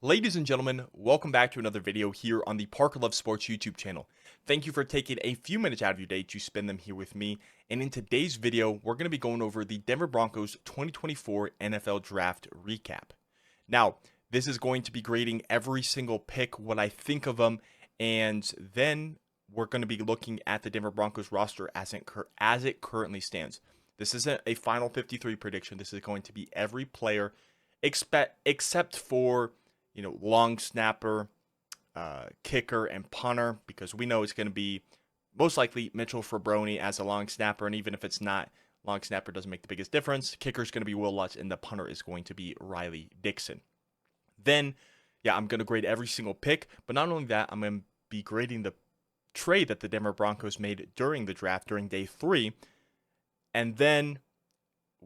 Ladies and gentlemen, welcome back to another video here on the Parker Love Sports YouTube channel. Thank you for taking a few minutes out of your day to spend them here with me. And in today's video, we're going to be going over the Denver Broncos 2024 NFL Draft Recap. Now, this is going to be grading every single pick, what I think of them, and then we're going to be looking at the Denver Broncos roster as it currently stands. This isn't a final 53 prediction. This is going to be every player except for long snapper, kicker, and punter, because we know it's going to be most likely Mitchell Fraboni as a long snapper, and even if it's not, long snapper doesn't make the biggest difference. Kicker is going to be Will Lutz, and the punter is going to be Riley Dixon. Then, I'm going to grade every single pick, but not only that, I'm going to be grading the trade that the Denver Broncos made during the draft, during day 3, and then,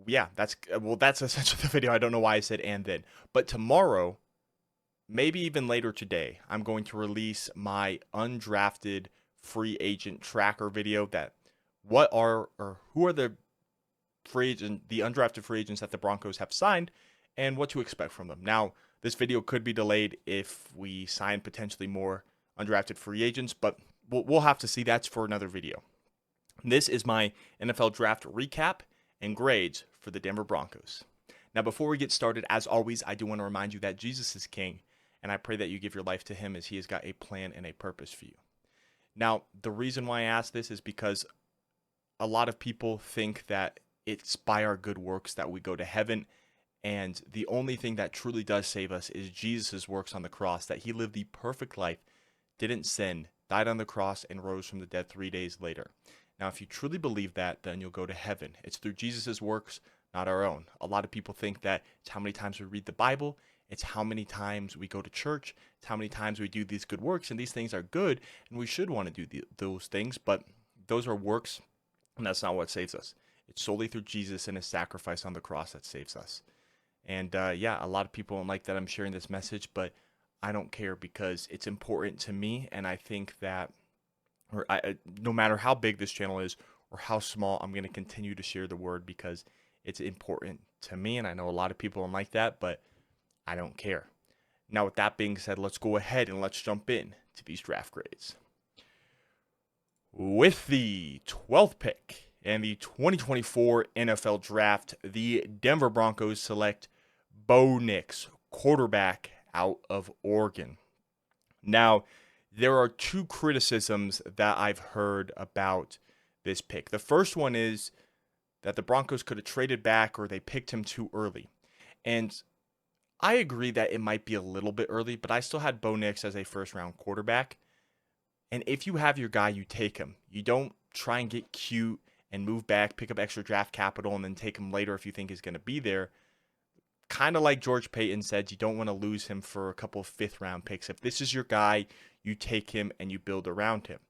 that's essentially the video. I don't know why I said and then, but tomorrow, maybe even later today, I'm going to release my undrafted free agent tracker video who are the undrafted free agents that the Broncos have signed and what to expect from them. Now, this video could be delayed if we sign potentially more undrafted free agents, but we'll have to see. That's for another video. This is my NFL draft recap and grades for the Denver Broncos. Now, before we get started, as always, I do want to remind you that Jesus is King, and I pray that you give your life to him as he has got a plan and a purpose for you. Now, the reason why I ask this is because a lot of people think that it's by our good works that we go to heaven, and the only thing that truly does save us is Jesus' works on the cross, that he lived the perfect life, didn't sin, died on the cross, and rose from the dead 3 days later. Now, if you truly believe that, then you'll go to heaven. It's through Jesus' works, not our own. A lot of people think that it's how many times we read the Bible, it's how many times we go to church, it's how many times we do these good works, and these things are good, and we should want to do those things, but those are works, and that's not what saves us. It's solely through Jesus and his sacrifice on the cross that saves us. And a lot of people don't like that I'm sharing this message, but I don't care because it's important to me, and I think that no matter how big this channel is or how small, I'm going to continue to share the word because it's important to me, and I know a lot of people don't like that, but I don't care. Now, with that being said, let's go ahead and let's jump in to these draft grades. With the 12th pick in the 2024 NFL Draft, the Denver Broncos select Bo Nix, quarterback out of Oregon. Now, there are two criticisms that I've heard about this pick. The first one is that the Broncos could have traded back or they picked him too early. And I agree that it might be a little bit early, but I still had Bo Nix as a first-round quarterback. And if you have your guy, you take him. You don't try and get cute and move back, pick up extra draft capital, and then take him later if you think he's going to be there. Kind of like George Paton said, you don't want to lose him for a couple of fifth-round picks. If this is your guy, you take him and you build around him.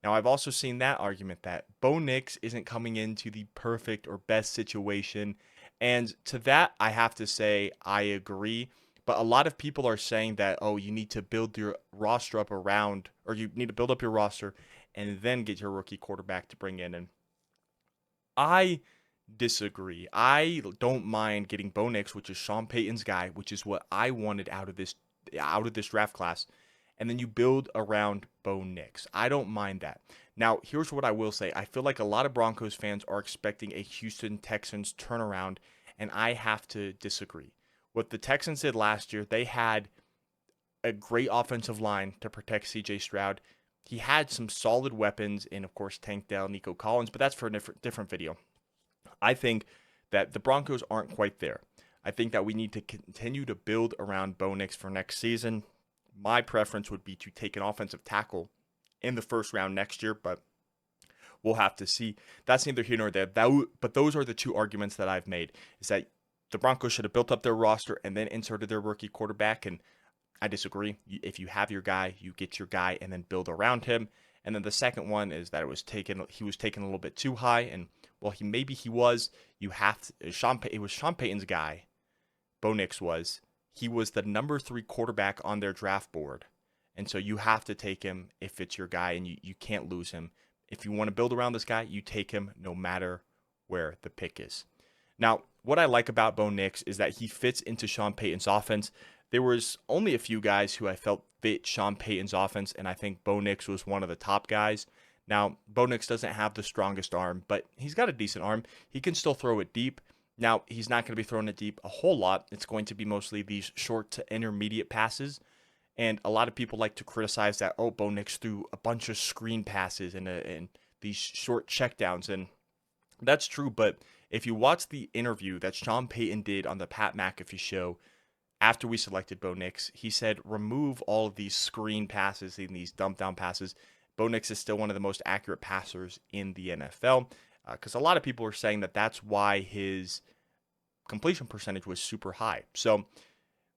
Now, I've also seen that argument that Bo Nix isn't coming into the perfect or best situation. And to that, I have to say I agree. But a lot of people are saying that, you need to build your roster up around, or you need to build up your roster and then get your rookie quarterback to bring in. And I disagree. I don't mind getting Bo Nix, which is Sean Payton's guy, which is what I wanted out of this draft class. And then you build around Bo Nix. I don't mind that. Now, here's what I will say. I feel like a lot of Broncos fans are expecting a Houston Texans turnaround, and I have to disagree. What the Texans did last year, they had a great offensive line to protect C.J. Stroud. He had some solid weapons in, of course, Tank Dell, Nico Collins, but that's for a different video. I think that the Broncos aren't quite there. I think that we need to continue to build around Bo Nix for next season. My preference would be to take an offensive tackle in the first round next year, but we'll have to see. That's neither here nor there. But those are the two arguments that I've made, is that the Broncos should have built up their roster and then inserted their rookie quarterback, and I disagree. If you have your guy, you get your guy and then build around him. And then the second one is that he was taken a little bit too high, and he was. It was Sean Payton's guy. Bo Nix was. He was the number 3 quarterback on their draft board. And so you have to take him if it's your guy, and you can't lose him. If you want to build around this guy, you take him no matter where the pick is. Now, what I like about Bo Nix is that he fits into Sean Payton's offense. there was only a few guys who I felt fit Sean Payton's offense, and I think Bo Nix was one of the top guys. Now, Bo Nix doesn't have the strongest arm, but he's got a decent arm. He can still throw it deep. Now, he's not going to be throwing it deep a whole lot. It's going to be mostly these short to intermediate passes. And a lot of people like to criticize that, oh, Bo Nix threw a bunch of screen passes and these short checkdowns. And that's true, but if you watch the interview that Sean Payton did on the Pat McAfee show after we selected Bo Nix, he said, remove all of these screen passes and these dump down passes. Bo Nix is still one of the most accurate passers in the NFL, because a lot of people are saying that that's why his completion percentage was super high. So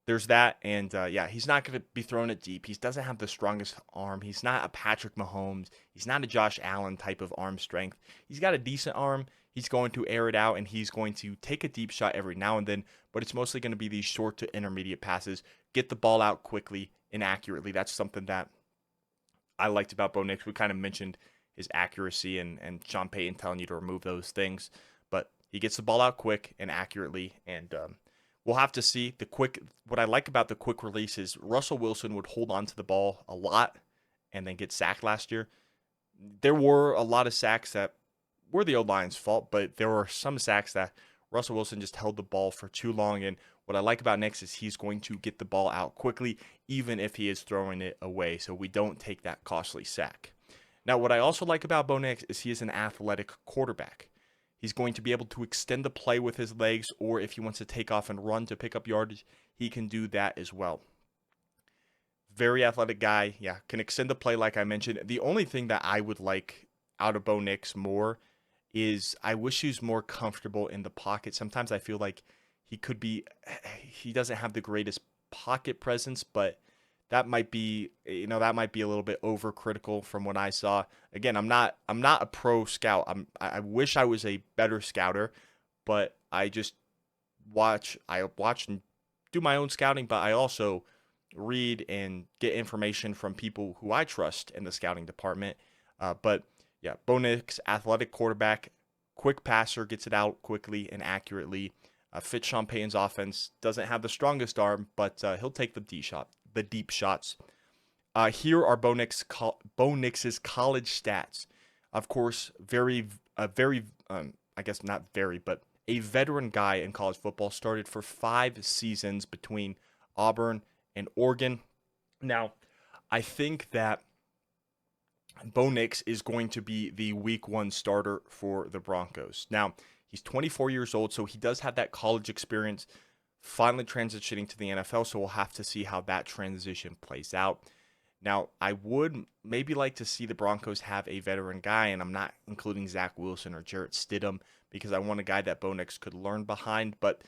there's that, and yeah, he's not going to be throwing it deep. He doesn't have the strongest arm. He's not a Patrick Mahomes. He's not a Josh Allen type of arm strength. He's got a decent arm. He's going to air it out, and he's going to take a deep shot every now and then, but it's mostly going to be these short to intermediate passes. Get the ball out quickly and accurately. That's something that I liked about Bo Nix. We kind of mentioned his accuracy and Sean Payton telling you to remove those things, but he gets the ball out quick and accurately, and we'll have to see. What I like about the quick release is Russell Wilson would hold on to the ball a lot and then get sacked last year. There were a lot of sacks that were the O-line's fault, but there were some sacks that Russell Wilson just held the ball for too long. And what I like about Nix is he's going to get the ball out quickly, even if he is throwing it away, so we don't take that costly sack. Now, what I also like about Bo Nix is he is an athletic quarterback. He's going to be able to extend the play with his legs, or if he wants to take off and run to pick up yardage, he can do that as well. Very athletic guy, yeah, can extend the play like I mentioned. The only thing that I would like out of Bo Nix more is I wish he was more comfortable in the pocket. Sometimes I feel like he doesn't have the greatest pocket presence, but that might be a little bit overcritical from what I saw. Again, I'm not a pro scout. I wish I was a better scouter, but I watch and do my own scouting, but I also read and get information from people who I trust in the scouting department. But yeah, Bo Nix, athletic quarterback, quick passer, gets it out quickly and accurately. Fits Sean Payton's offense. Doesn't have the strongest arm, but he'll take the deep shots. Here are Bo Nix's college stats. Of course, I guess not very, but a veteran guy in college football. Started for 5 seasons between Auburn and Oregon. Now, I think that Bo Nix is going to be the week 1 starter for the Broncos. Now, he's 24 years old, so he does have that college experience, finally transitioning to the NFL, so we'll have to see how that transition plays out. Now, I would maybe like to see the Broncos have a veteran guy, and I'm not including Zach Wilson or Jarrett Stidham because I want a guy that Bo Nix could learn behind. But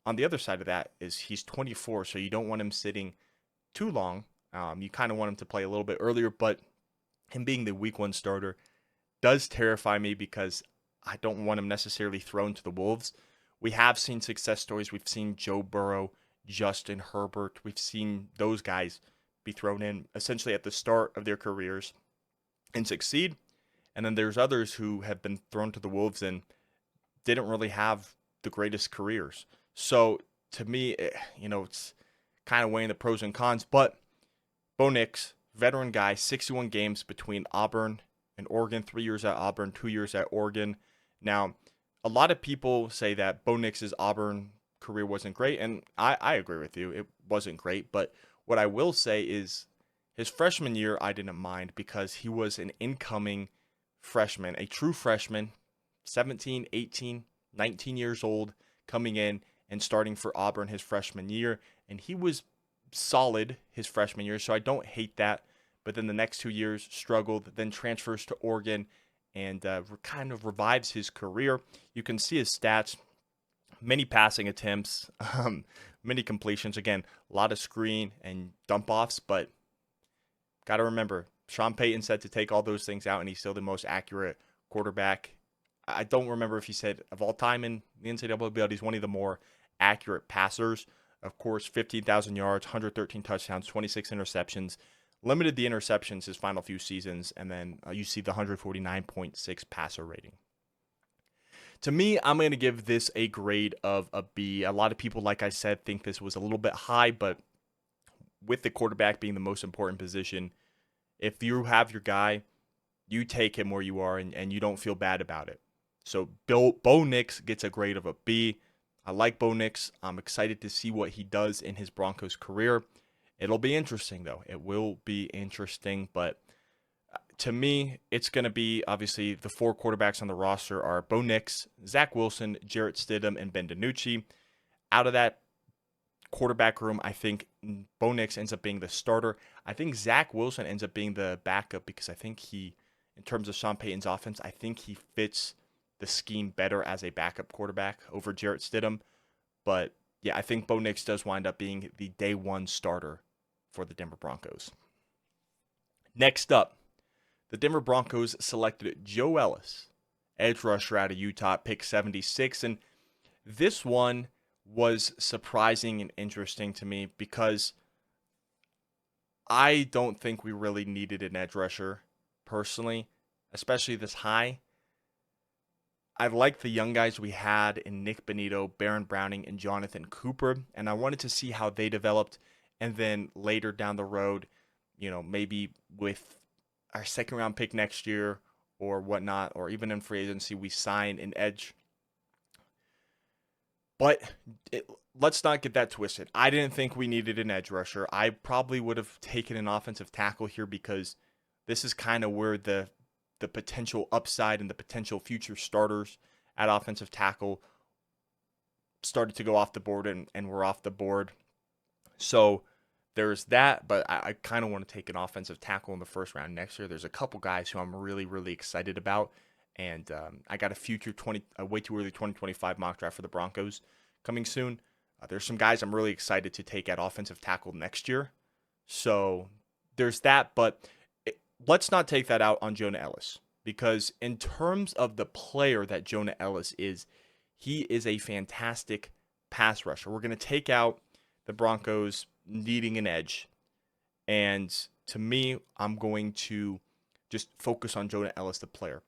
on the other side of that is he's 24, so you don't want him sitting too long. You kind of want him to play a little bit earlier, but him being the week 1 starter does terrify me because I don't want him necessarily thrown to the wolves. We have seen success stories. We've seen Joe Burrow, Justin Herbert. We've seen those guys be thrown in essentially at the start of their careers and succeed. And then there's others who have been thrown to the wolves and didn't really have the greatest careers. So to me, it's kind of weighing the pros and cons. But Bo Nix, veteran guy, 61 games between Auburn and Oregon, 3 years at Auburn, 2 years at Oregon. Now, a lot of people say that Bo Nix's Auburn career wasn't great, and I agree with you. It wasn't great, but what I will say is his freshman year I didn't mind because he was an incoming freshman, a true freshman, 17, 18, 19 years old, coming in and starting for Auburn his freshman year, and he was solid his freshman year, so I don't hate that. But then the next 2 years struggled, then transfers to Oregon and kind of revives his career. You can see his stats, many passing attempts, many completions. Again, a lot of screen and dump offs, but got to remember, Sean Payton said to take all those things out, and he's still the most accurate quarterback. I don't remember if he said of all time in the NCAA, but he's one of the more accurate passers. Of course, 15,000 yards, 113 touchdowns, 26 interceptions. Limited the interceptions his final few seasons, and then you see the 149.6 passer rating. To me, I'm going to give this a grade of a B. A lot of people, like I said, think this was a little bit high, but with the quarterback being the most important position, if you have your guy, you take him where you are and you don't feel bad about it. So Bo Nix gets a grade of a B. I like Bo Nix. I'm excited to see what he does in his Broncos career. It'll be interesting, though. It will be interesting, but to me, it's going to be, obviously, the 4 quarterbacks on the roster are Bo Nix, Zach Wilson, Jarrett Stidham, and Ben DiNucci. Out of that quarterback room, I think Bo Nix ends up being the starter. I think Zach Wilson ends up being the backup because I think he, in terms of Sean Payton's offense, I think he fits the scheme better as a backup quarterback over Jarrett Stidham. But yeah, I think Bo Nix does wind up being the day 1 starter for the Denver Broncos. Next up, the Denver Broncos selected Joe Ellis, edge rusher out of Utah, pick 76. And this one was surprising and interesting to me because I don't think we really needed an edge rusher, personally, especially this high. I like the young guys we had in Nick Bonito, Baron Browning, and Jonathan Cooper, and I wanted to see how they developed. And then later down the road, maybe with our second-round pick next year or whatnot, or even in free agency, we sign an edge. But let's not get that twisted. I didn't think we needed an edge rusher. I probably would have taken an offensive tackle here because this is kind of where the potential upside and the potential future starters at offensive tackle started to go off the board and were off the board. So there's that, but I kind of want to take an offensive tackle in the first round next year. There's a couple guys who I'm really, really excited about. And I got a future way too early 2025 mock draft for the Broncos coming soon. There's some guys I'm really excited to take at offensive tackle next year. So there's that, but let's not take that out on Jonah Ellis, because in terms of the player that Jonah Ellis is, he is a fantastic pass rusher. We're going to take out the Broncos needing an edge, and to me, I'm going to just focus on Jonah Ellis, the player.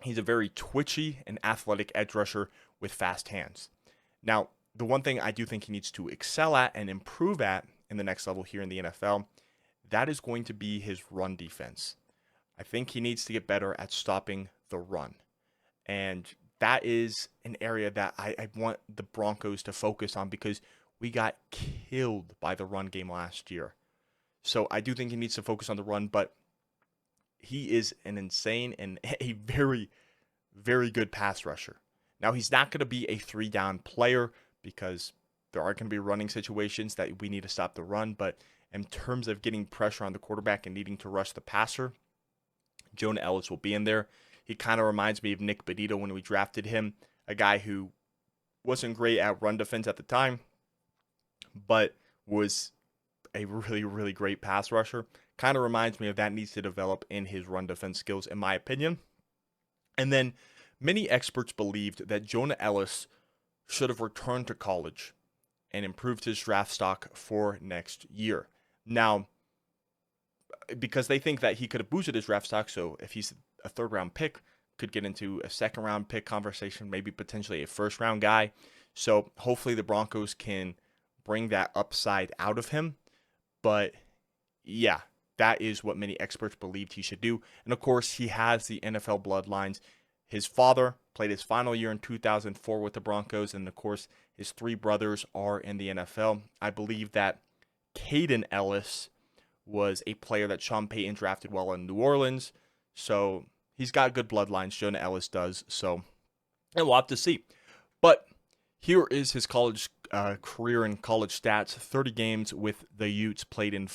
He's a very twitchy and athletic edge rusher with fast hands. Now, the one thing I do think he needs to excel at and improve at in the next level here in the NFL, that is going to be his run defense. I think he needs to get better at stopping the run. And that is an area that I want the Broncos to focus on because we got killed by the run game last year. So I do think he needs to focus on the run, but he is an insane and a very, very good pass rusher. Now, he's not going to be a 3-down player because there are going to be running situations that we need to stop the run, but in terms of getting pressure on the quarterback and needing to rush the passer, Jonah Ellis will be in there. He kind of reminds me of Nick Bonito when we drafted him, a guy who wasn't great at run defense at the time, but was a really, really great pass rusher. Kind of reminds me of that, needs to develop in his run defense skills, in my opinion. And then many experts believed that Jonah Ellis should have returned to college and improved his draft stock for next year. Now, because they think that he could have boosted his draft stock, so if he's a 3rd-round pick, could get into a 2nd-round pick conversation, maybe potentially a 1st-round guy. So hopefully the Broncos can bring that upside out of him. But yeah, that is what many experts believed he should do. And of course, he has the NFL bloodlines. His father played his final year in 2004 with the Broncos, and of course, his 3 brothers are in the NFL. I believe that Caden Ellis was a player that Sean Payton drafted while in New Orleans. So he's got good bloodlines. Jonah Ellis does. So, and we'll have to see. But here is his college career and college stats. 30 games with the Utes, played in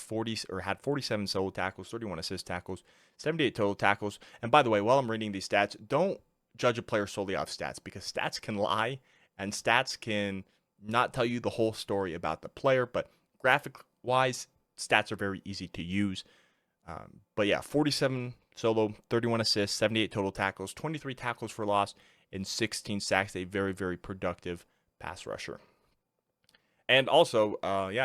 had 47 solo tackles, 31 assist tackles, 78 total tackles. And by the way, while I'm reading these stats, don't judge a player solely off stats, because stats can lie and stats can not tell you the whole story about the player. But graphic-wise, stats are very easy to use. But yeah, 47 solo, 31 assists, 78 total tackles, 23 tackles for loss, and 16 sacks. A very, very productive pass rusher. And also,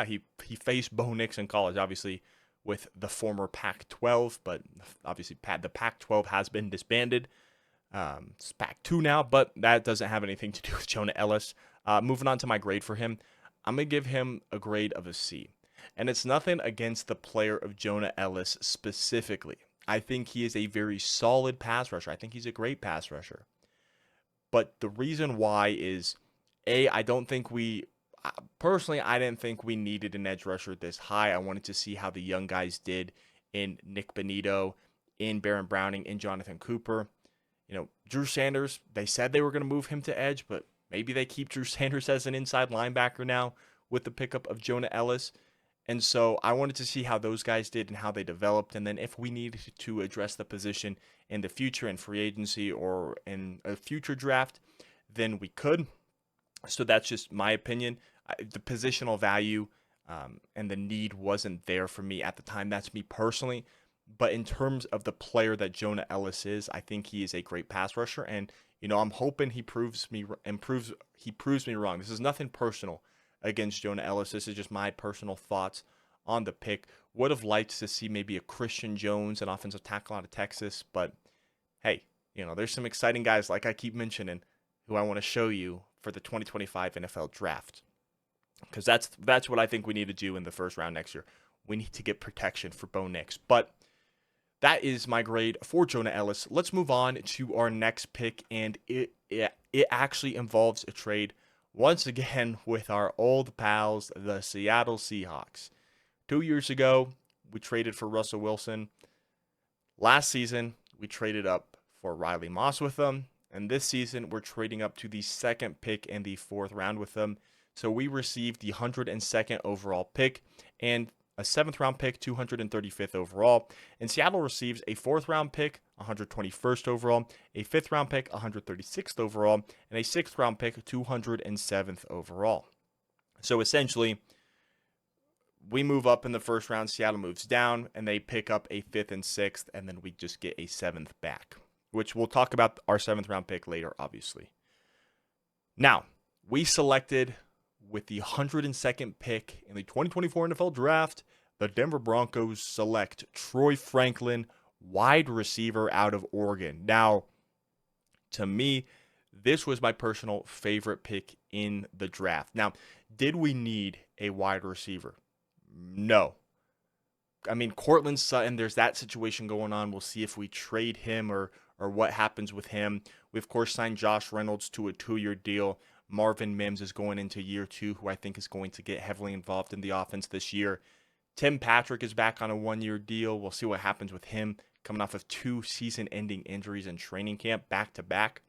he faced Bo Nix in college, obviously, with the former Pac-12, but obviously the Pac-12 has been disbanded. It's Pac-2 now, but that doesn't have anything to do with Jonah Ellis. Moving on to my grade for him, I'm going to give him a grade of a C. And it's nothing against the player of Jonah Ellis specifically. I think he is a very solid pass rusher. I think he's a great pass rusher. But the reason why is, I don't think personally, I didn't think we needed an edge rusher this high. I wanted to see how the young guys did in Nick Bonito, in Baron Browning, in Jonathan Cooper. Drew Sanders, they said they were going to move him to edge, but maybe they keep Drew Sanders as an inside linebacker now with the pickup of Jonah Ellis. And so I wanted to see how those guys did and how they developed. And then if we needed to address the position in the future in free agency or in a future draft, then we could. So that's just my opinion. The positional value and the need wasn't there for me at the time. That's me personally. But in terms of the player that Jonah Ellis is, I think he is a great pass rusher. And, I'm hoping he proves me wrong. This is nothing personal against Jonah Ellis. This is just my personal thoughts on the pick. Would have liked to see maybe a Christian Jones, an offensive tackle out of Texas. But, hey, there's some exciting guys, like I keep mentioning, who I want to show you for the 2025 NFL Draft. Because that's what I think we need to do in the first round next year. We need to get protection for Bo Nix. But that is my grade for Jonah Ellis. Let's move on to our next pick, and it actually involves a trade once again with our old pals, the Seattle Seahawks. 2 years ago, we traded for Russell Wilson. Last season, we traded up for Riley Moss with them, and this season, we're trading up to the second pick in the 4th round with them. So we received the 102nd overall pick and a 7th round pick, 235th overall. And Seattle receives a 4th round pick, 121st overall, a 5th round pick, 136th overall, and a 6th round pick, 207th overall. So essentially, we move up in the 1st round, Seattle moves down, and they pick up a 5th and 6th, and then we just get a 7th back, which we'll talk about our 7th round pick later, obviously. Now, we selected with the 102nd pick in the 2024 NFL Draft, the Denver Broncos select Troy Franklin, wide receiver out of Oregon. Now, to me, this was my personal favorite pick in the draft. Now, did we need a wide receiver? No. I mean, Courtland Sutton, there's that situation going on. We'll see if we trade him or what happens with him. We, of course, signed Josh Reynolds to a 2-year deal. Marvin Mims is going into year 2, who I think is going to get heavily involved in the offense this year. Tim Patrick is back on a 1-year deal. We'll see what happens with him coming off of 2 season-ending injuries in training camp back-to-back.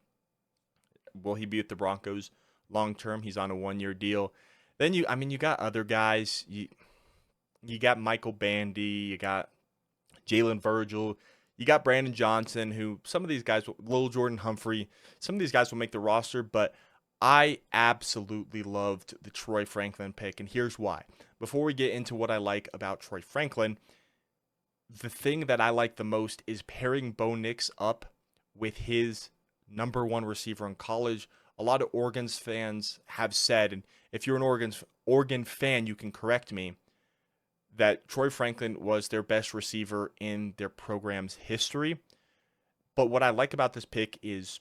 Will he be with the Broncos long-term? He's on a 1-year deal. Then you got other guys. You got Michael Bandy. You got Jalen Virgil. You got Brandon Johnson, who some of these guys, Lil Jordan Humphrey, some of these guys will make the roster, but I absolutely loved the Troy Franklin pick, and here's why. Before we get into what I like about Troy Franklin, the thing that I like the most is pairing Bo Nix up with his number 1 receiver in college. A lot of Oregon's fans have said, and if you're an Oregon fan, you can correct me, that Troy Franklin was their best receiver in their program's history. But what I like about this pick is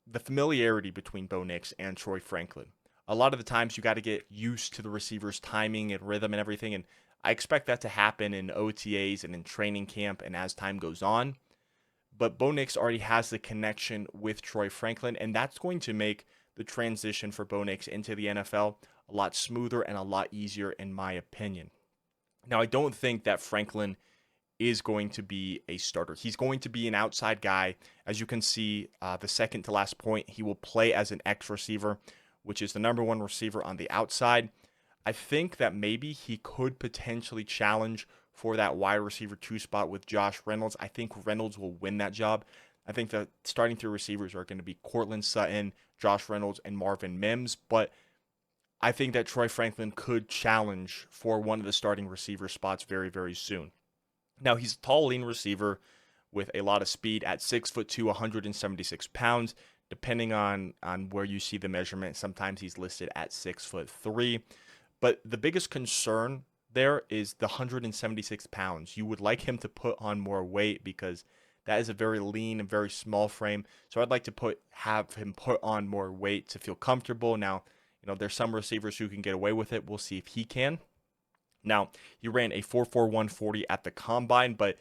the familiarity between Bo Nix and Troy Franklin. A lot of the times you got to get used to the receiver's timing and rhythm and everything, and I expect that to happen in OTAs and in training camp and as time goes on. But Bo Nix already has the connection with Troy Franklin, and that's going to make the transition for Bo Nix into the NFL a lot smoother and a lot easier, in my opinion. Now, I don't think that Franklin is going to be a starter. He's going to be an outside guy. As you can see, the second to last point, he will play as an X receiver, which is the number 1 receiver on the outside. I think that maybe he could potentially challenge for that wide receiver 2 spot with Josh Reynolds. I think Reynolds will win that job. I think the starting 3 receivers are going to be Courtland Sutton, Josh Reynolds, and Marvin Mims, but I think that Troy Franklin could challenge for one of the starting receiver spots very, very soon. Now, he's a tall, lean receiver with a lot of speed at 6'2", 176 pounds. Depending on where you see the measurement, sometimes he's listed at 6'3". But the biggest concern there is the 176 pounds. You would like him to put on more weight because that is a very lean and very small frame. So I'd like to have him put on more weight to feel comfortable. Now, there's some receivers who can get away with it. We'll see if he can. Now, he ran a 4.41 40 at the combine, but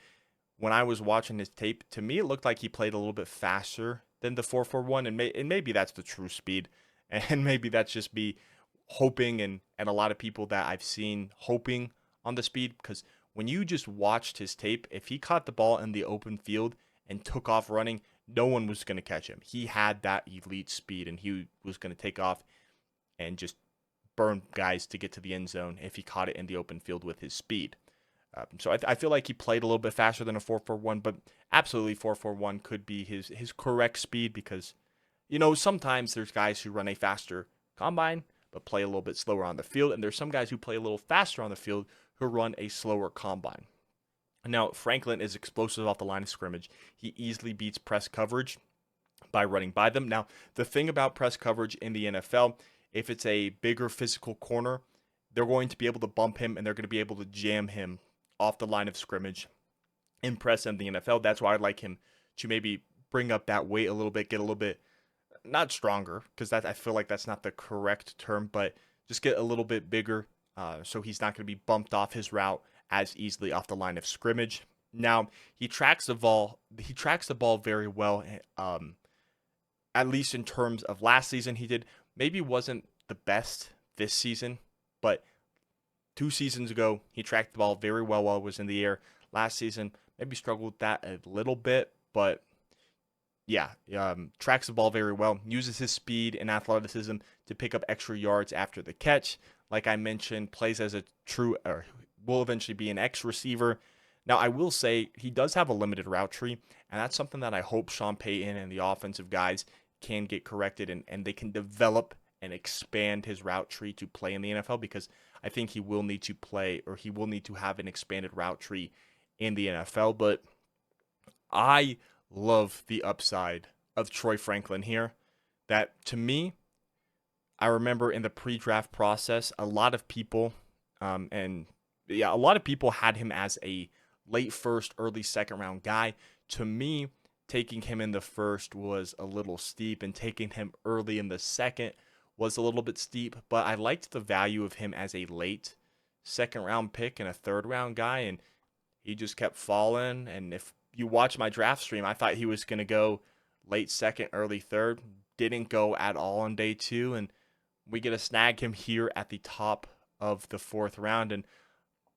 when I was watching his tape, to me it looked like he played a little bit faster than the 4.41, and maybe that's the true speed, and maybe that's just me hoping, and a lot of people that I've seen hoping on the speed, because when you just watched his tape, if he caught the ball in the open field and took off running, no one was going to catch him. He had that elite speed, and he was going to take off and just burn guys to get to the end zone if he caught it in the open field with his speed. So I feel like he played a little bit faster than a 4.41, but absolutely 4.41 could be his correct speed, because, sometimes there's guys who run a faster combine but play a little bit slower on the field, and there's some guys who play a little faster on the field who run a slower combine. Now, Franklin is explosive off the line of scrimmage. He easily beats press coverage by running by them. Now, the thing about press coverage in the NFL, if it's a bigger physical corner, they're going to be able to bump him, and they're going to be able to jam him off the line of scrimmage in press in the NFL. That's why I'd like him to maybe bring up that weight a little bit, get a little bit, not stronger, because I feel like that's not the correct term, but just get a little bit bigger, so he's not going to be bumped off his route as easily off the line of scrimmage. Now, he tracks the ball very well, at least in terms of last season. He did, maybe wasn't the best this season, but 2 seasons ago, he tracked the ball very well while it was in the air. Last season, maybe struggled with that a little bit, but yeah, tracks the ball very well. Uses his speed and athleticism to pick up extra yards after the catch. Like I mentioned, plays as a true, or will eventually be an X receiver. Now, I will say he does have a limited route tree, and that's something that I hope Sean Payton and the offensive guys can get corrected, and they can develop and expand his route tree to play in the NFL, because I think he will need to play, or he will need to have an expanded route tree in the NFL. But I love the upside of Troy Franklin here. That, to me, I remember in the pre-draft process, a lot of people had him as a late first, early second round guy. To me, taking him in the first was a little steep, and taking him early in the second was a little bit steep, but I liked the value of him as a late second round pick and a third round guy, and he just kept falling. And if you watch my draft stream, I thought he was going to go late second, early third. Didn't go at all on day 2, and we get to snag him here at the top of the 4th round. And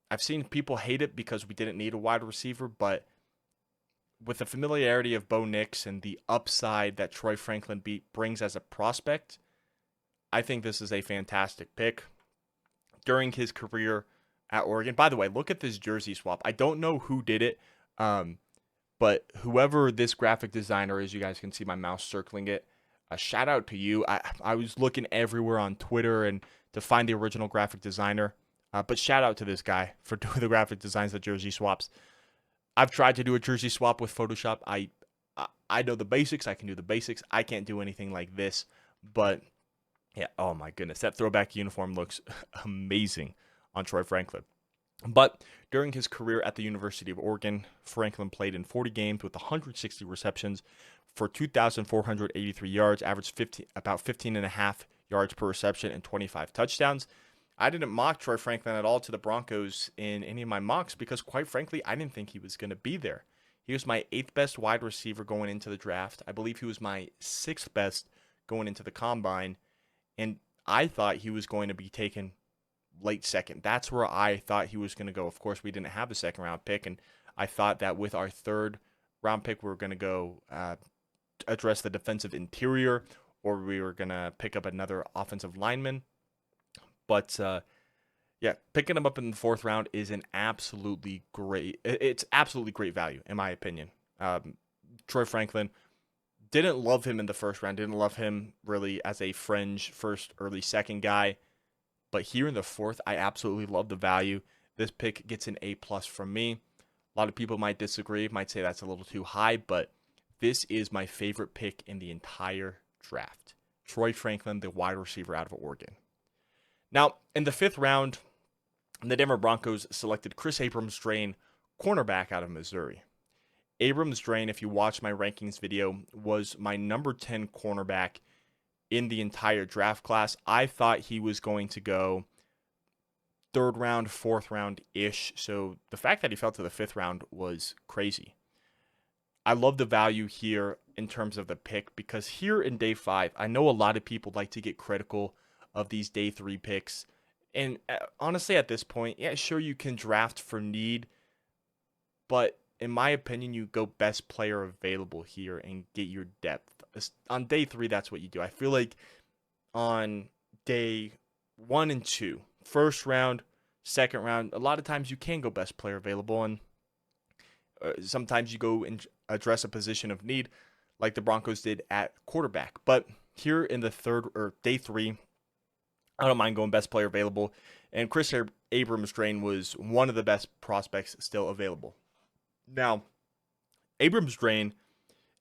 I've seen people hate it because we didn't need a wide receiver, but with the familiarity of Bo Nix and the upside that Troy Franklin brings as a prospect, I think this is a fantastic pick. During his career at Oregon, by the way, look at this jersey swap. I don't know who did it, but whoever this graphic designer is, you guys can see my mouse circling it. A shout out to you. I was looking everywhere on Twitter and to find the original graphic designer, but shout out to this guy for doing the graphic designs of jersey swaps. I've tried to do a jersey swap with Photoshop. I know the basics. I can do the basics. I can't do anything like this, but yeah, oh my goodness, that throwback uniform looks amazing on Troy Franklin. But during his career at the University of Oregon, Franklin played in 40 games with 160 receptions for 2,483 yards, averaged about 15 and a half yards per reception, and 25 touchdowns. I didn't mock Troy Franklin at all to the Broncos in any of my mocks because, quite frankly, I didn't think he was going to be there. He was my 8th best wide receiver going into the draft. I believe he was my 6th best going into the combine, and I thought he was going to be taken late second. That's where I thought he was going to go. Of course, we didn't have a second round pick, and I thought that with our 3rd round pick, we were going to go address the defensive interior, or we were going to pick up another offensive lineman. But yeah, picking him up in the 4th round is an absolutely great. It's absolutely great value in my opinion. Troy Franklin, didn't love him in the 1st round. Didn't love him really as a fringe first, early second guy. But here in the 4th, I absolutely love the value. This pick gets an A+ from me. A lot of people might disagree, might say that's a little too high, but this is my favorite pick in the entire draft. Troy Franklin, the wide receiver out of Oregon. Now, in the 5th round, the Denver Broncos selected Chris Abrams-Draine, cornerback out of Missouri. Abrams-Draine, if you watch my rankings video, was my number 10 cornerback in the entire draft class. I thought he was going to go third round, fourth round ish. So the fact that he fell to the fifth round was crazy. I love the value here in terms of the pick because here in day 5, I know a lot of people like to get critical of these day 3 picks. And honestly, at this point, yeah, sure, you can draft for need, but in my opinion, you go best player available here and get your depth. On day 3, that's what you do. I feel like on day 1 and 2, first round, second round, a lot of times you can go best player available, and sometimes you go and address a position of need like the Broncos did at quarterback. But here in the third or day 3, I don't mind going best player available. And Chris Abrams-Draine was one of the best prospects still available. Now, Abrams-Draine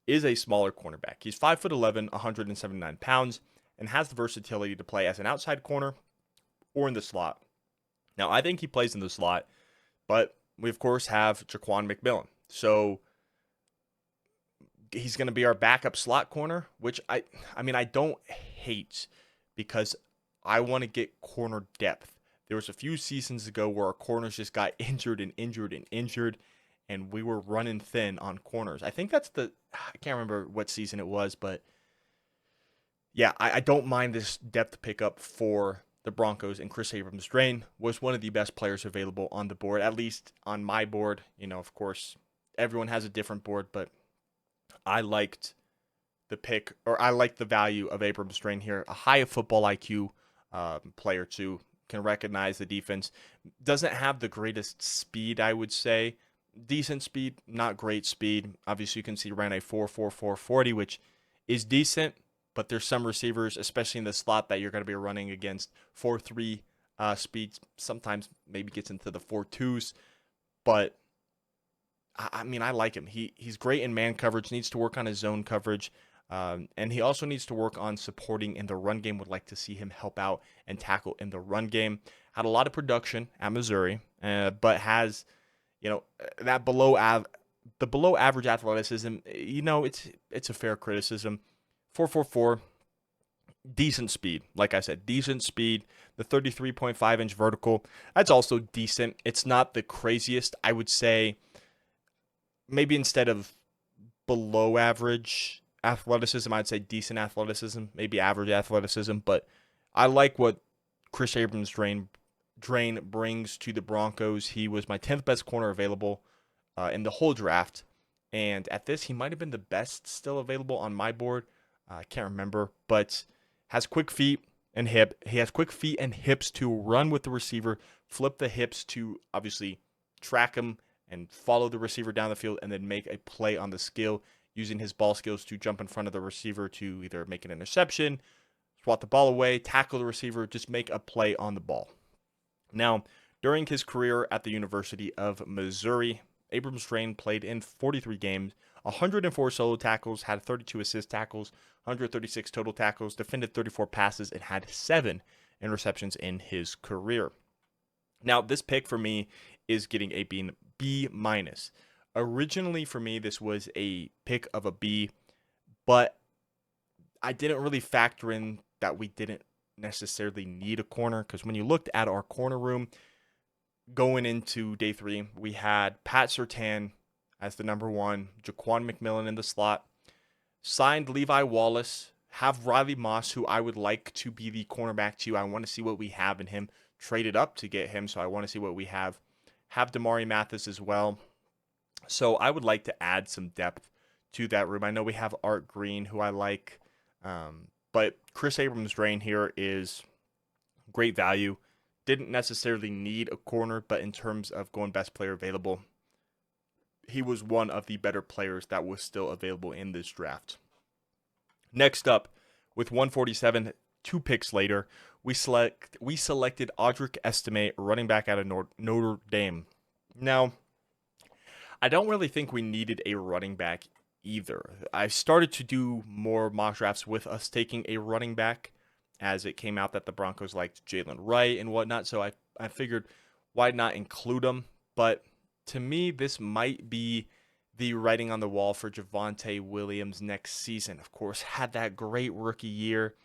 is a smaller cornerback. He's 5'11", 179 pounds, and has the versatility to play as an outside corner or in the slot. Now, I think he plays in the slot, but we, of course, have Jaquan McMillan. So he's going to be our backup slot corner, which I don't hate because I want to get corner depth. There was a few seasons ago where our corners just got injured, and we were running thin on corners. I think I can't remember what season it was, but yeah, I don't mind this depth pickup for the Broncos, and Chris Abrams-Draine was one of the best players available on the board, at least on my board. Of course, everyone has a different board, but I liked the pick, or I liked the value of Abrams-Draine here. A high football IQ player too, can recognize the defense. Doesn't have the greatest speed, I would say. Decent speed, not great speed. Obviously, you can see ran a 4.44 40, which is decent, but there's some receivers, especially in the slot, that you're going to be running against 4.3 speeds. Sometimes maybe gets into the 4.2s, but I like him. He's great in man coverage, needs to work on his zone coverage, and he also needs to work on supporting in the run game. Would like to see him help out and tackle in the run game. Had a lot of production at Missouri, but has that below average athleticism. It's a fair criticism. 4.44, decent speed. Like I said, decent speed. The 33.5-inch vertical, that's also decent. It's not the craziest. I would say maybe instead of below average athleticism, I'd say decent athleticism, maybe average athleticism. But I like what Chris Abrams-Draine brings to the Broncos. He was my 10th best corner available in the whole draft. And at this, he might have been the best still available on my board. I can't remember, but has quick feet and hip. He has quick feet and hips to run with the receiver, flip the hips to obviously track him and follow the receiver down the field, and then make a play on the skill, using his ball skills to jump in front of the receiver to either make an interception, swat the ball away, tackle the receiver, just make a play on the ball. Now, during his career at the University of Missouri, Abrams-Draine played in 43 games, 104 solo tackles, had 32 assist tackles, 136 total tackles, defended 34 passes, and had 7 interceptions in his career. Now, this pick for me is getting a B-. Originally, for me, this was a pick of a B, but I didn't really factor in that we didn't necessarily need a corner, because when you looked at our corner room going into day 3, we had Pat Surtain as the number 1, Jaquan McMillan in the slot, signed Levi Wallace, have Riley Moss, who I would like to be the cornerback too. I want to see what we have in him, traded up to get him, so I want to see what we have Damari Mathis as well. So I would like to add some depth to that room. I know we have Art Green, who I like, but Chris Abrams-Draine here is great value. Didn't necessarily need a corner, but in terms of going best player available, he was one of the better players that was still available in this draft. Next up, with 147, 2 picks later, we selected Audric Estimé, running back out of Notre Dame. Now, I don't really think we needed a running back either. I started to do more mock drafts with us taking a running back, as it came out that the Broncos liked Jalen Wright and whatnot, so I figured why not include him. But to me, this might be the writing on the wall for Javonte Williams next season. Of course, had that great rookie year.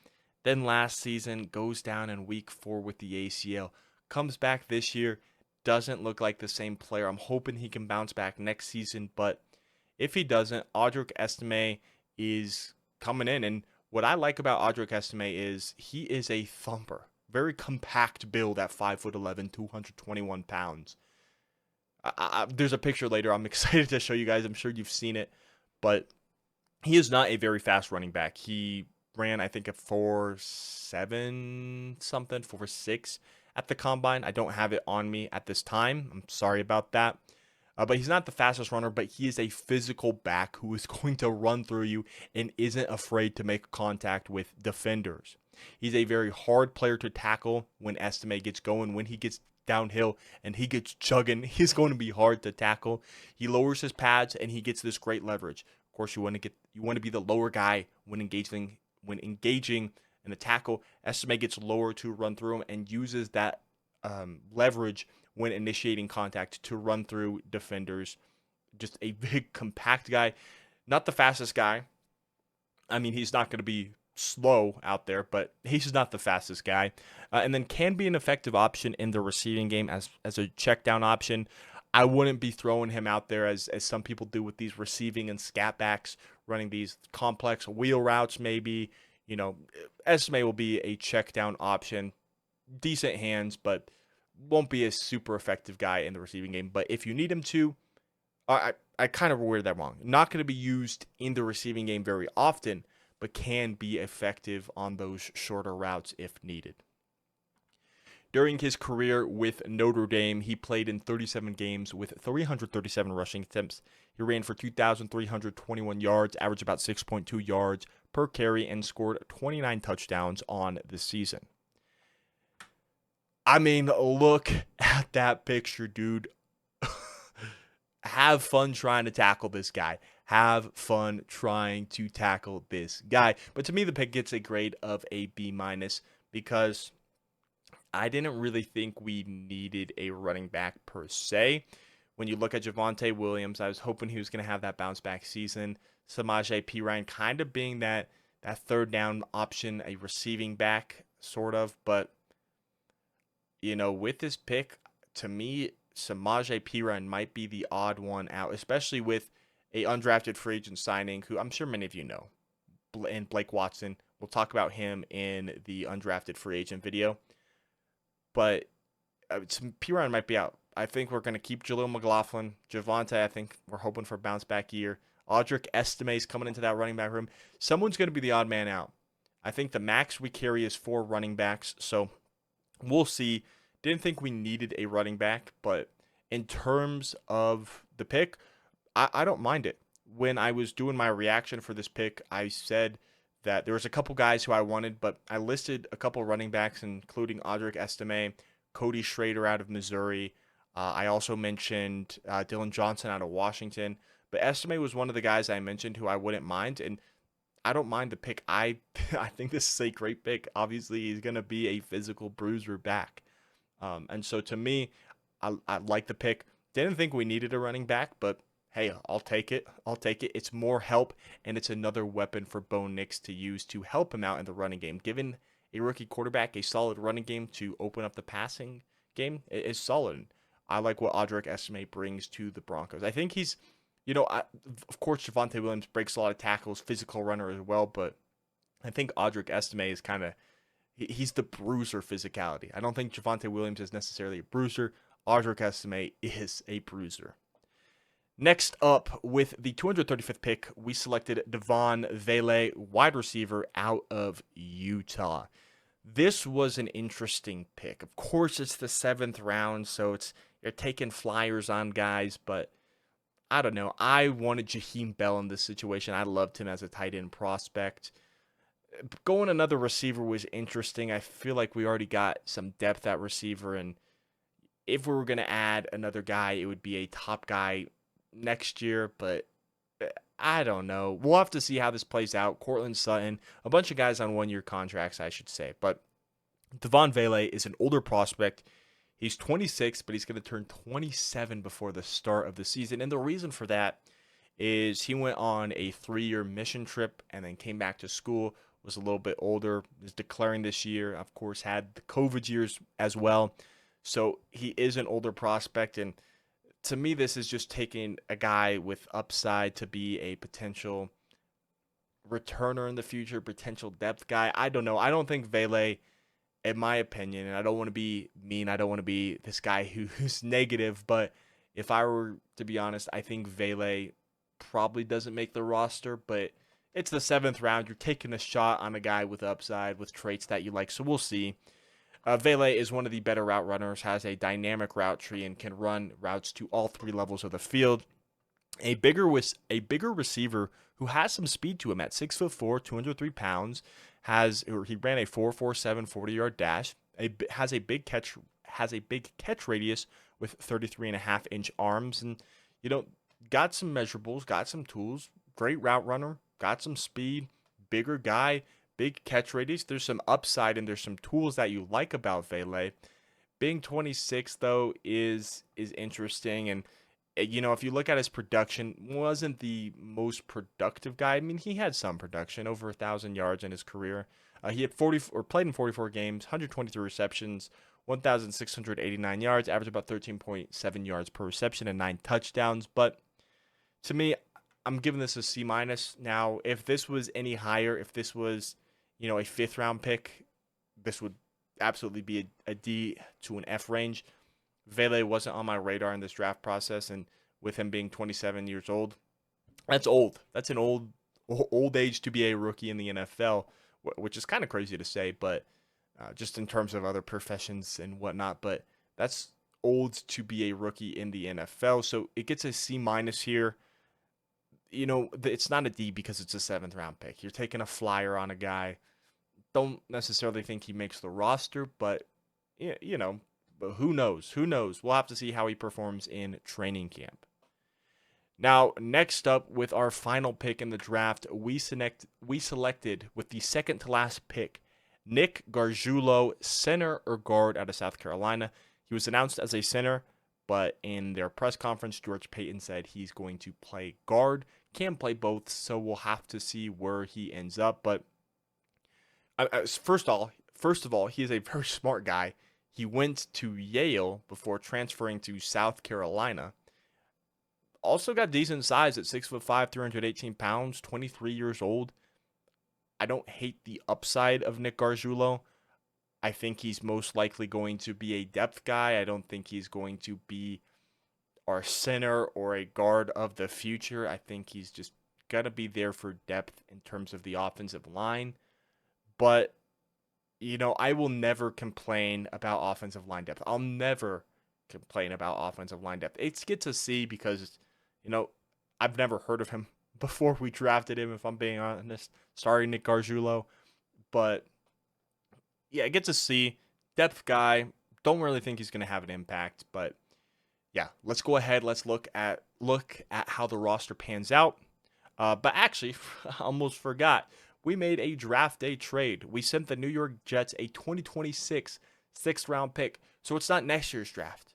Then last season goes down in week 4 with the ACL. comes back this year, doesn't look like the same player. I'm hoping he can bounce back next season, but if he doesn't, Audric Estimé is coming in. And what I like about Audric Estimé is he is a thumper. Very compact build at 5'11", 221 pounds. There's a picture later I'm excited to show you guys. I'm sure you've seen it. But he is not a very fast running back. He ran, I think, a 4.7 something, 4.6 at the combine. I don't have it on me at this time. I'm sorry about that. But he's not the fastest runner, but he is a physical back who is going to run through you and isn't afraid to make contact with defenders. He's a very hard player to tackle when Estimé gets going. When he gets downhill and he gets chugging, he's going to be hard to tackle. He lowers his pads and he gets this great leverage. Of course, you want to be the lower guy when engaging in the tackle. Estimé gets lower to run through him and uses that leverage when initiating contact to run through defenders. Just a big, compact guy. Not the fastest guy. I mean, he's not going to be slow out there, but he's not the fastest guy. And then can be an effective option in the receiving game as a check down option. I wouldn't be throwing him out there as some people do with these receiving and scat backs, running these complex wheel routes maybe. Estimé will be a check down option. Decent hands, but won't be a super effective guy in the receiving game. But if you need him to, I kind of worded that wrong. Not going to be used in the receiving game very often, but can be effective on those shorter routes if needed. During his career with Notre Dame, he played in 37 games with 337 rushing attempts. He ran for 2,321 yards, averaged about 6.2 yards per carry, and scored 29 touchdowns on the season. I mean, look at that picture, dude. Have fun trying to tackle this guy. Have fun trying to tackle this guy. But to me, the pick gets a grade of a B- because I didn't really think we needed a running back per se. When you look at Javonte Williams, I was hoping he was going to have that bounce back season. Samaje Perine kind of being that third down option, a receiving back, sort of. But, with this pick, to me, Samaje Perine might be the odd one out, especially with a undrafted free agent signing who I'm sure many of you know, and Blake Watson. We'll talk about him in the undrafted free agent video. But Perine might be out. I think we're going to keep Jaleel McLaughlin. Javonte, I think we're hoping for a bounce back year. Audric Estimé is coming into that running back room. Someone's going to be the odd man out. I think the max we carry is 4 running backs, so we'll see. Didn't think we needed a running back, but in terms of the pick, I don't mind it. When I was doing my reaction for this pick, I said that there was a couple guys who I wanted, but I listed a couple running backs, including Audric Estimé, Cody Schrader out of Missouri. I also mentioned Dylan Johnson out of Washington. But Estimé was one of the guys I mentioned who I wouldn't mind, and I don't mind the pick. I think this is a great pick. Obviously, he's going to be a physical bruiser back. And so to me, I like the pick. Didn't think we needed a running back, but hey, I'll take it. It's more help, and it's another weapon for Bo Nix to use to help him out in the running game. Given a rookie quarterback a solid running game to open up the passing game is solid. I like what Audric Estimé brings to the Broncos. I think he's, of course, Javonte Williams breaks a lot of tackles, physical runner as well, but I think Audric Estimé is he's the bruiser physicality. I don't think Javonte Williams is necessarily a bruiser. Audric Estimé is a bruiser. Next up, with the 235th pick, we selected Devon Vele, wide receiver out of Utah. This was an interesting pick. Of course, it's the 7th round, so you're taking flyers on guys, but I don't know. I wanted Jaheim Bell in this situation. I loved him as a tight end prospect. Going another receiver was interesting. I feel like we already got some depth at receiver, and if we were going to add another guy, it would be a top guy next year, but I don't know. We'll have to see how this plays out. Cortland Sutton, a bunch of guys on 1-year contracts, I should say. But Devon Vele is an older prospect. He's 26, but he's going to turn 27 before the start of the season. And the reason for that is he went on a 3-year mission trip and then came back to school, was a little bit older, is declaring this year, of course, had the COVID years as well. So he is an older prospect, and to me, this is just taking a guy with upside to be a potential returner in the future, potential depth guy. I don't know. I don't think Vele, in my opinion, and I don't want to be mean, I don't want to be this guy who's negative, but if I were to be honest, I think Vele probably doesn't make the roster, but it's the 7th round. You're taking a shot on a guy with upside, with traits that you like, so we'll see. Vele is one of the better route runners, has a dynamic route tree, and can run routes to all 3 levels of the field. A bigger receiver who has some speed to him at 6'4", 203 pounds, he ran a 4.47 40-yard dash. Has a big catch radius with 33.5-inch arms, and got some measurables, got some tools. Great route runner, got some speed, bigger guy, big catch radius. There's some upside and there's some tools that you like about Vele. Being 26 though is interesting, and if you look at his production, wasn't the most productive guy. I mean, he had some production, over 1,000 yards in his career. He had played in 44 games, 123 receptions, 1,689 yards, averaged about 13.7 yards per reception and 9 touchdowns. But to me, I'm giving this a C minus. Now, if this was any higher, if this was, a 5th round pick, this would absolutely be a D to an F range. Vele wasn't on my radar in this draft process, and with him being 27 years old, that's old. That's an old age to be a rookie in the NFL, which is kind of crazy to say, but just in terms of other professions and whatnot. But that's old to be a rookie in the NFL, so it gets a C minus here. It's not a D because it's a 7th round pick. You're taking a flyer on a guy. Don't necessarily think he makes the roster, but but who knows? Who knows? We'll have to see how he performs in training camp. Now, next up with our final pick in the draft, we selected with the second to last pick, Nick Gargiulo, center or guard out of South Carolina. He was announced as a center, but in their press conference, George Paton said he's going to play guard. Can play both, so we'll have to see where he ends up. But first of all, he is a very smart guy. He went to Yale before transferring to South Carolina. Also got decent size at 6'5", 318 pounds, 23 years old. I don't hate the upside of Nick Gargiulo. I think he's most likely going to be a depth guy. I don't think he's going to be our center or a guard of the future. I think he's just going to be there for depth in terms of the offensive line. But I will never complain about offensive line depth. I'll never complain about offensive line depth. It gets a C because, I've never heard of him before we drafted him, if I'm being honest. Sorry, Nick Gargiulo. But, yeah, it gets a C. Depth guy. Don't really think he's going to have an impact. But, yeah, let's go ahead. Let's look at how the roster pans out. But actually, I almost forgot. We made a draft day trade. We sent the New York Jets a 2026 6th round pick. So it's not next year's draft.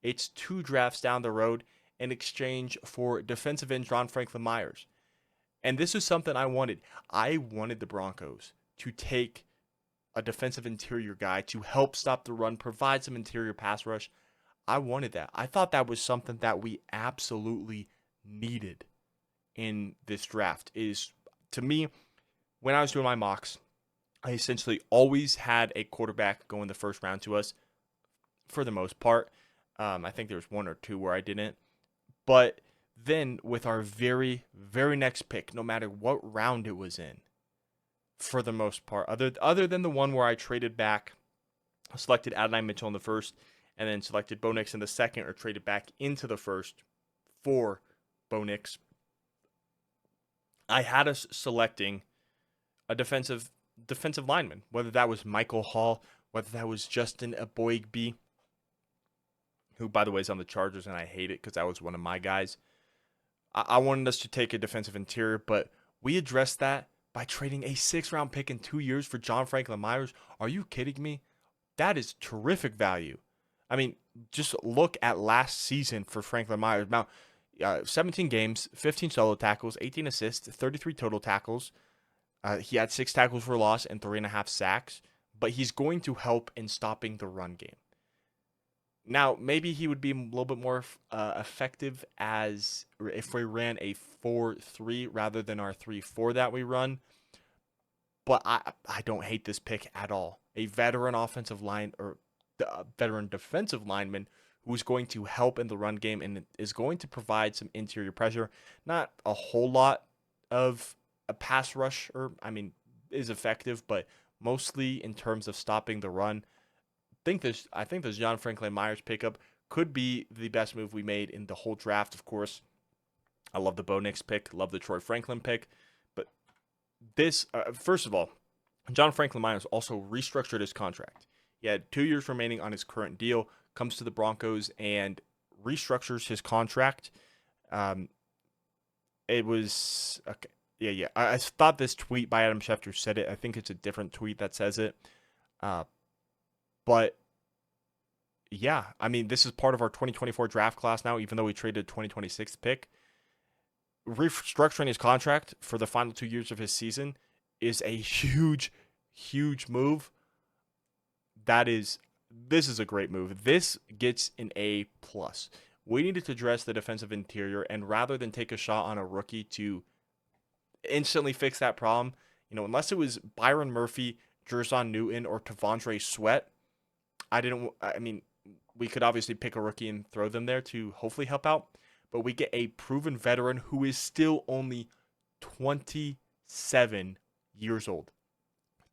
It's 2 drafts down the road in exchange for defensive end John Franklin-Meyers. And this is something I wanted. I wanted the Broncos to take a defensive interior guy to help stop the run, provide some interior pass rush. I wanted that. I thought that was something that we absolutely needed in this draft. To me, when I was doing my mocks, I essentially always had a quarterback go in the 1st round to us for the most part. I think there was 1 or 2 where I didn't. But then with our very, very next pick, no matter what round it was in, for the most part, other than the one where I traded back, selected Adonai Mitchell in the 1st, and then selected Bo Nix in the 2nd, or traded back into the 1st for Bo Nix, I had us selecting a defensive lineman, whether that was Michael Hall, whether that was Justin Aboigbe, who, by the way, is on the Chargers, and I hate it because that was one of my guys. I wanted us to take a defensive interior, but we addressed that by trading a 6th round pick in 2 years for John Franklin-Meyers. Are you kidding me? That is terrific value. I mean, just look at last season for Franklin-Meyers. Now, 17 games, 15 solo tackles, 18 assists, 33 total tackles. He had 6 tackles for loss and 3.5 sacks, but he's going to help in stopping the run game. Now, maybe he would be a little bit more effective as if we ran a 4-3 rather than our 3-4 that we run. But I don't hate this pick at all. A veteran offensive line or veteran defensive lineman who's going to help in the run game and is going to provide some interior pressure. Not a whole lot of a pass rush, is effective, but mostly in terms of stopping the run. I think this John Franklin-Meyers pickup could be the best move we made in the whole draft. Of course, I love the Bo Nix pick, love the Troy Franklin pick, but this, first of all, John Franklin-Meyers also restructured his contract. He had 2 years remaining on his current deal, comes to the Broncos and restructures his contract. It was okay. Yeah. I thought this tweet by Adam Schefter said it. I think it's a different tweet that says it. But yeah, this is part of our 2024 draft class now, even though we traded 2026 pick. Restructuring his contract for the final 2 years of his season is a huge, huge move. This is a great move. This gets an A+. We needed to address the defensive interior, and rather than take a shot on a rookie to instantly fix that problem, unless it was Byron Murphy, Jerzon Newton, or T'Vondre Sweat, we could obviously pick a rookie and throw them there to hopefully help out, but we get a proven veteran who is still only 27 years old.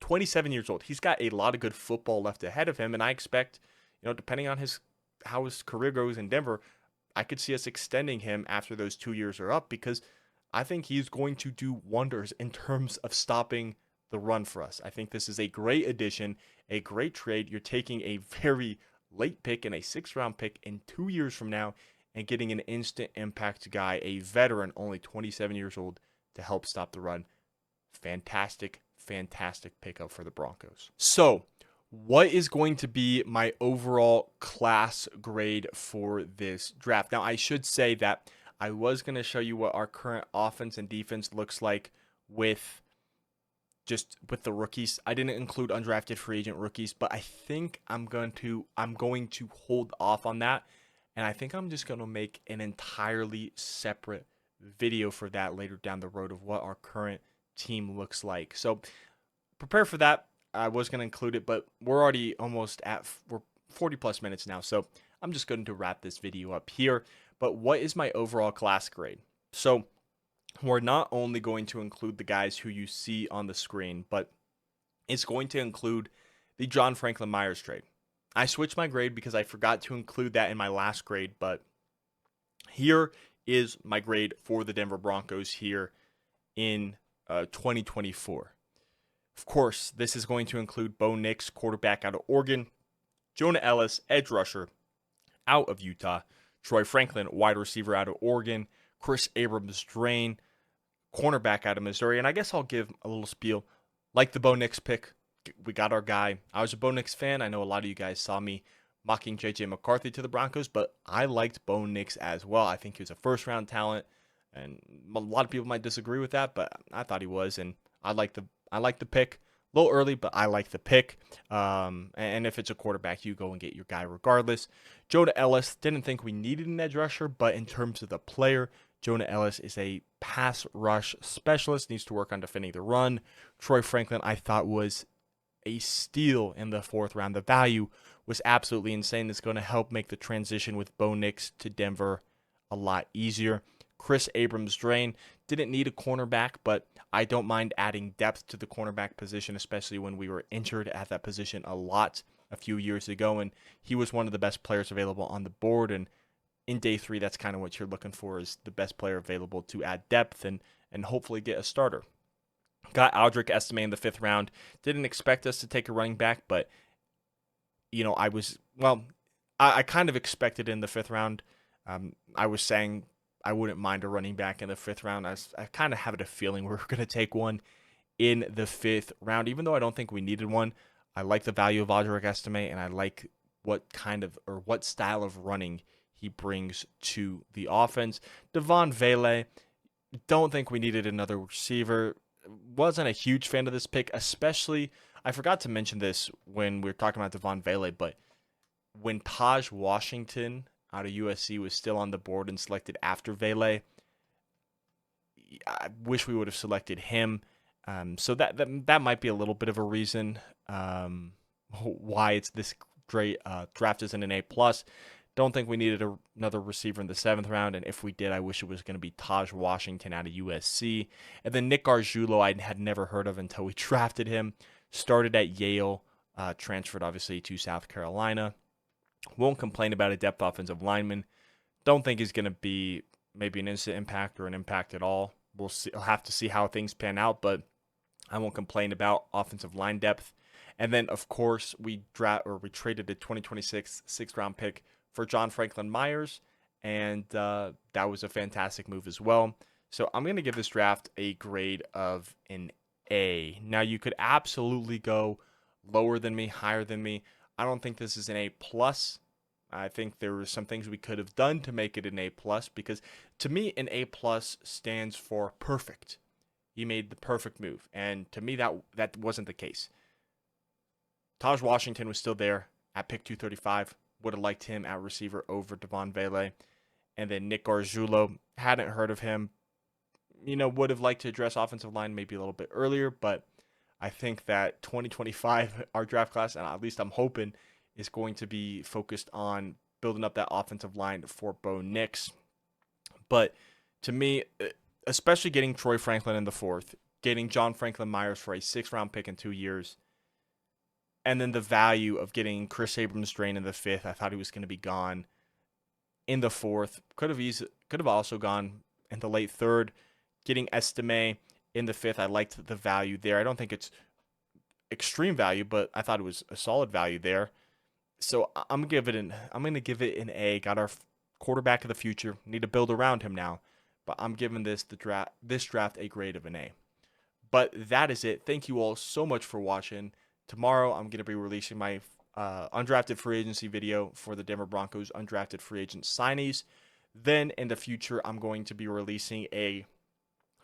27 years old. He's got a lot of good football left ahead of him, and I expect, depending on how his career goes in Denver, I could see us extending him after those 2 years are up, because I think he's going to do wonders in terms of stopping the run for us. I think this is a great addition, a great trade. You're taking a very late pick and a 6th-round pick in 2 years from now and getting an instant impact guy, a veteran, only 27 years old, to help stop the run. Fantastic pickup for the Broncos. So, what is going to be my overall class grade for this draft? Now, I should say that I was going to show you what our current offense and defense looks like with the rookies. I didn't include undrafted free agent rookies, but I think I'm going to hold off on that, and I think I'm just going to make an entirely separate video for that later down the road of what our current team looks like. So prepare for that. I was going to include it, but we're already we're 40 plus minutes now, so I'm just going to wrap this video up here. But what is my overall class grade? So we're not only going to include the guys who you see on the screen, but it's going to include the John Franklin-Meyers trade. I switched my grade because I forgot to include that in my last grade, but here is my grade for the Denver Broncos here in 2024. Of course, this is going to include Bo Nix, quarterback out of Oregon, Jonah Ellis, edge rusher out of Utah, Troy Franklin, wide receiver out of Oregon, Chris Abrams-Draine, cornerback out of Missouri. And I guess I'll give a little spiel. Like the Bo Nix pick, we got our guy. I was a Bo Nix fan. I know a lot of you guys saw me mocking J.J. McCarthy to the Broncos, but I liked Bo Nix as well. I think he was a first-round talent, and a lot of people might disagree with that, but I thought he was, and I like the pick. A little early, but I like the pick. And if it's a quarterback, you go and get your guy regardless. Jonah Ellis, didn't think we needed an edge rusher, but in terms of the player, Jonah Ellis is a pass rush specialist, needs to work on defending the run. Troy Franklin, I thought, was a steal in the 4th round. The value was absolutely insane. It's going to help make the transition with Bo Nix to Denver a lot easier. Chris Abrams-Draine, didn't need a cornerback, but I don't mind adding depth to the cornerback position, especially when we were injured at that position a lot a few years ago, and he was one of the best players available on the board, and in day 3, that's kind of what you're looking for, is the best player available to add depth and hopefully get a starter. Got Audric Estimé in the 5th round. Didn't expect us to take a running back, but I kind of expected in the 5th round. I was saying I wouldn't mind a running back in the 5th round. I kind of have a feeling we're going to take one in the 5th round, even though I don't think we needed one. I like the value of Audric Estimé, and I like what style of running he brings to the offense. Devon Vele, don't think we needed another receiver. Wasn't a huge fan of this pick, especially, I forgot to mention this when we were talking about Devon Vele, but when Taj Washington out of USC was still on the board and selected after Vele, I wish we would have selected him. So that might be a little bit of a reason why it's this great. Draft isn't an A plus. Don't think we needed another receiver in the 7th round, and if we did, I wish it was going to be Taj Washington out of USC. And then Nick Gargiulo, I had never heard of until we drafted him. Started at Yale, transferred obviously to South Carolina. Won't complain about a depth offensive lineman. Don't think he's going to be maybe an instant impact or an impact at all. We'll see. We'll have to see how things pan out, but I won't complain about offensive line depth. And then, of course, we traded a 2026 6th-round pick for John Franklin-Meyers, and that was a fantastic move as well. So I'm going to give this draft a grade of an A. Now, you could absolutely go lower than me, higher than me. I don't think this is an A+. I think there were some things we could have done to make it an A+, because to me, an A+ stands for perfect. He made the perfect move, and to me, that wasn't the case. Taj Washington was still there at pick 235. Would have liked him at receiver over Devon Vele. And then Nick Gargiulo, hadn't heard of him. Would have liked to address offensive line maybe a little bit earlier, but I think that 2025, our draft class, and at least I'm hoping, is going to be focused on building up that offensive line for Bo Nix. But to me, especially getting Troy Franklin in the 4th, getting John Franklin-Meyers for a 6th-round pick in 2 years, and then the value of getting Chris Abrams-Draine in the 5th, I thought he was going to be gone in the 4th. Could have also gone in the late 3rd. Getting Estimé in the 5th, I liked the value there. I don't think it's extreme value, but I thought it was a solid value there. So I'm going to give it an A. Got our quarterback of the future. Need to build around him now, but I'm giving this draft a grade of an A. But that is it. Thank you all so much for watching. Tomorrow, I'm going to be releasing my undrafted free agency video for the Denver Broncos undrafted free agent signees. Then, in the future, I'm going to be releasing a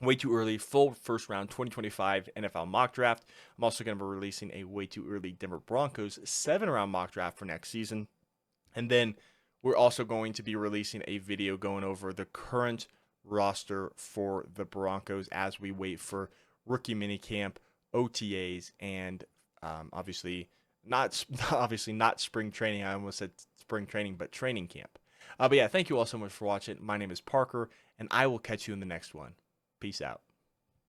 way too early full first round 2025 NFL mock draft. I'm also going to be releasing a way too early Denver Broncos 7th-round mock draft for next season. And then, we're also going to be releasing a video going over the current roster for the Broncos as we wait for rookie minicamp, OTAs, and obviously not spring training. I almost said spring training, but training camp. But yeah, thank you all so much for watching. My name is Parker, and I will catch you in the next one. Peace out.